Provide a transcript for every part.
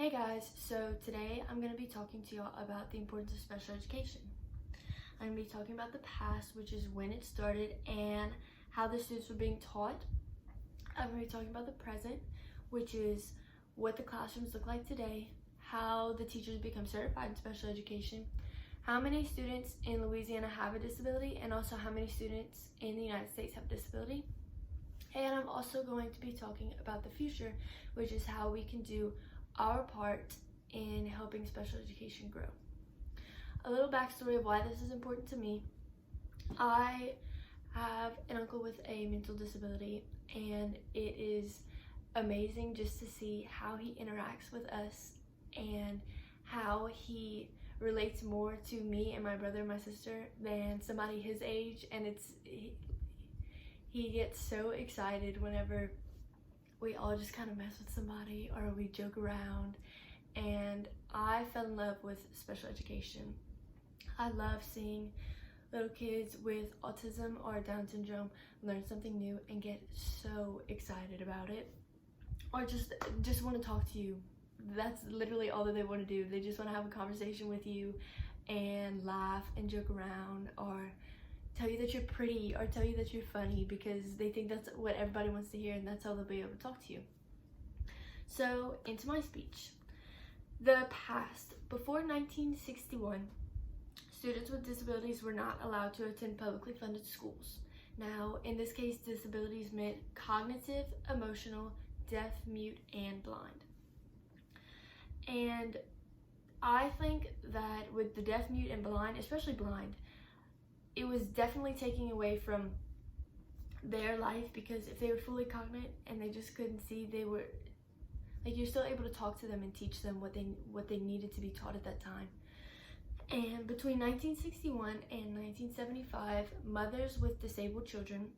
Hey guys, so today I'm going to be talking to y'all about the importance of special education. I'm going to be talking about the past, which is when it started and how the students were being taught. I'm going to be talking about the present, which is what the classrooms look like today, how the teachers become certified in special education, how many students in Louisiana have a disability, and also how many students in the United States have a disability. And I'm also going to be talking about the future, which is how we can do our part in helping special education grow. A little backstory of why this is important to me. I have an uncle with a mental disability, and it is amazing just to see how he interacts with us and how he relates more to me and my brother and my sister than somebody his age. And he gets so excited whenever we all just kind of mess with somebody or we joke around. And I fell in love with special education. I love seeing little kids with autism or Down syndrome learn something new and get so excited about it, or just want to talk to you. That's literally all that they want to do. They just want to have a conversation with you and laugh and joke around, or tell you that you're pretty, or tell you that you're funny, because they think that's what everybody wants to hear and that's how they'll be able to talk to you. So, into my speech. The past. Before 1961, students with disabilities were not allowed to attend publicly funded schools. Now, in this case, disabilities meant cognitive, emotional, deaf, mute, and blind. And I think that with the deaf, mute, and blind, especially blind, it was definitely taking away from their life, because if they were fully cognate and they just couldn't see, they were like, you're still able to talk to them and teach them what they needed to be taught at that time. And between 1961 and 1975, mothers with disabled children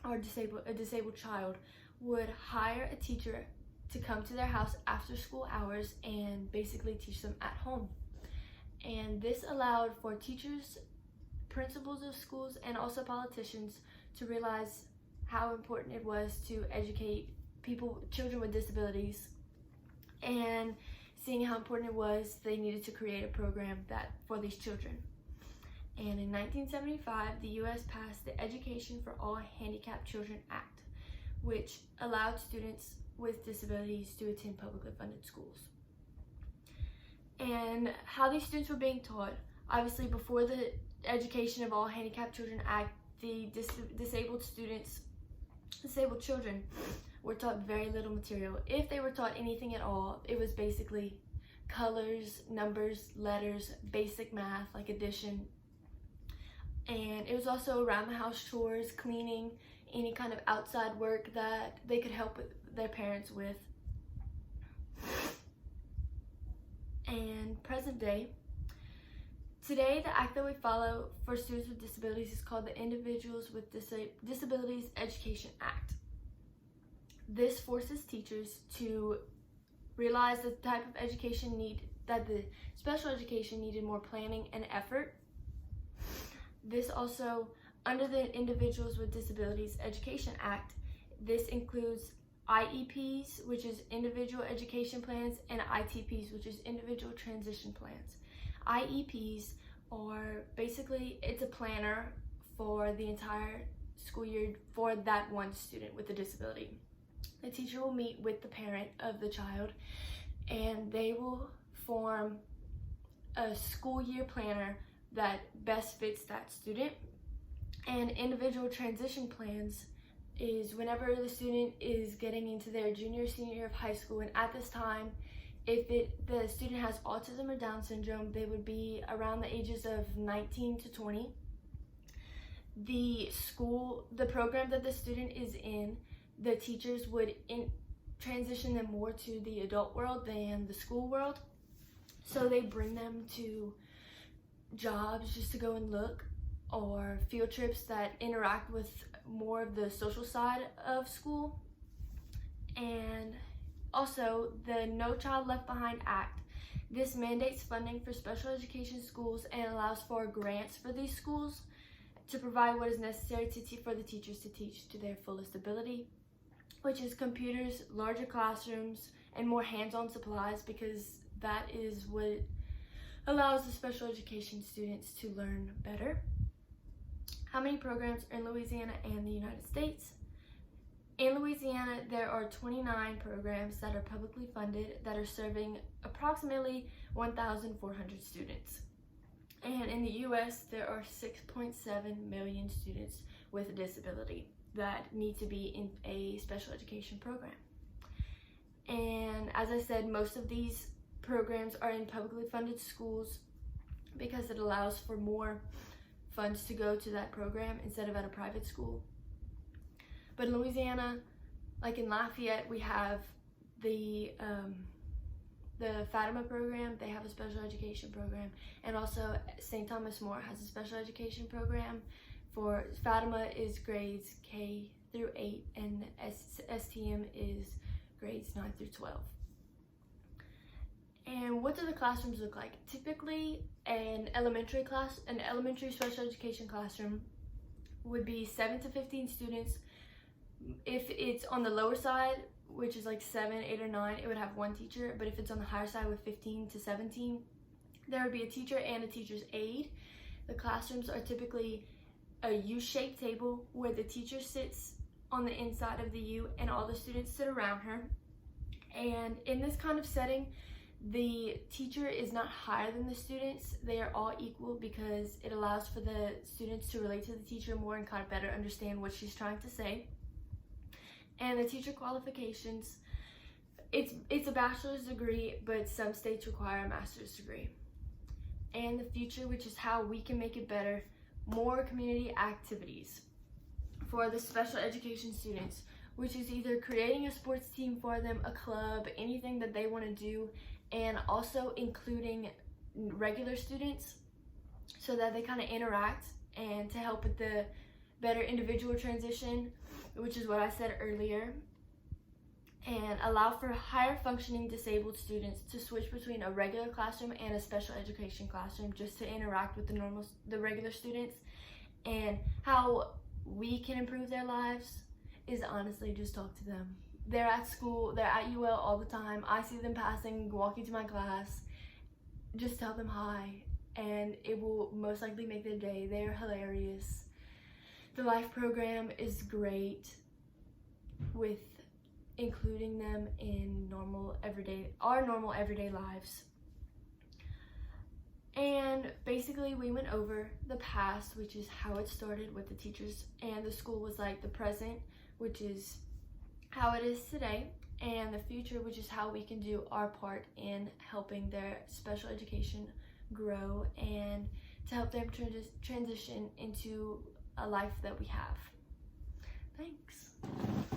or a disabled child would hire a teacher to come to their house after school hours and basically teach them at home. And this allowed for teachers, principals of schools, and also politicians to realize how important it was to educate children with disabilities, and seeing how important it was, they needed to create a program for these children. And in 1975, the U.S. passed the Education for All Handicapped Children Act, which allowed students with disabilities to attend publicly funded schools. And how these students were being taught, obviously before the Education of All Handicapped Children Act, the disabled children were taught very little material. If they were taught anything at all, it was basically colors, numbers, letters, basic math like addition. And it was also around the house chores, cleaning, any kind of outside work that they could help their parents with. And present day, today, the act that we follow for students with disabilities is called the Individuals with Disabilities Education Act. This forces teachers to realize the type of education that the special education needed more planning and effort. This also, under the Individuals with Disabilities Education Act, this includes IEPs, which is Individual Education Plans, and ITPs, which is Individual Transition Plans. IEPs are basically, it's a planner for the entire school year for that one student with a disability. The teacher will meet with the parent of the child, and they will form a school year planner that best fits that student. And individual transition plans is whenever the student is getting into their junior or senior year of high school, and at this time, if the student has autism or Down syndrome, they would be around the ages of 19 to 20. The program that the student is in, the teachers would transition them more to the adult world than the school world. So they bring them to jobs just to go and look, or field trips that interact with more of the social side of school. And also, the No Child Left Behind Act. This mandates funding for special education schools and allows for grants for these schools to provide what is necessary for the teachers to teach to their fullest ability, which is computers, larger classrooms, and more hands-on supplies, because that is what allows the special education students to learn better. How many programs are in Louisiana and the United States? In Louisiana, there are 29 programs that are publicly funded that are serving approximately 1,400 students. And in the US, there are 6.7 million students with a disability that need to be in a special education program. And as I said, most of these programs are in publicly funded schools because it allows for more funds to go to that program instead of at a private school. But in Louisiana, like in Lafayette, we have the Fatima program. They have a special education program, and also St. Thomas More has a special education program. For Fatima is grades K through 8, and STM is grades 9 through 12. And what do the classrooms look like? Typically, an elementary special education classroom would be 7 to 15 students. If it's on the lower side, which is like 7, 8, or 9, it would have one teacher. But if it's on the higher side with 15 to 17, there would be a teacher and a teacher's aide. The classrooms are typically a U-shaped table where the teacher sits on the inside of the U and all the students sit around her. And in this kind of setting, the teacher is not higher than the students. They are all equal because it allows for the students to relate to the teacher more and kind of better understand what she's trying to say. And the teacher qualifications, it's a bachelor's degree, but some states require a master's degree. And the future, which is how we can make it better, more community activities for the special education students, which is either creating a sports team for them, a club, anything that they want to do, and also including regular students so that they kind of interact and to help with the better individual transition, which is what I said earlier, and allow for higher functioning disabled students to switch between a regular classroom and a special education classroom just to interact with the regular students. And how we can improve their lives is honestly just talk to them. They're at school, they're at UL all the time. I see them passing, walking to my class. Just tell them hi, and it will most likely make their day. They're hilarious. The Life program is great with including them in our normal everyday lives. And basically we went over the past, which is how it started with the teachers, and the school was like the present, which is how it is today, and the future, which is how we can do our part in helping their special education grow and to help them transition into a life that we have. Thanks.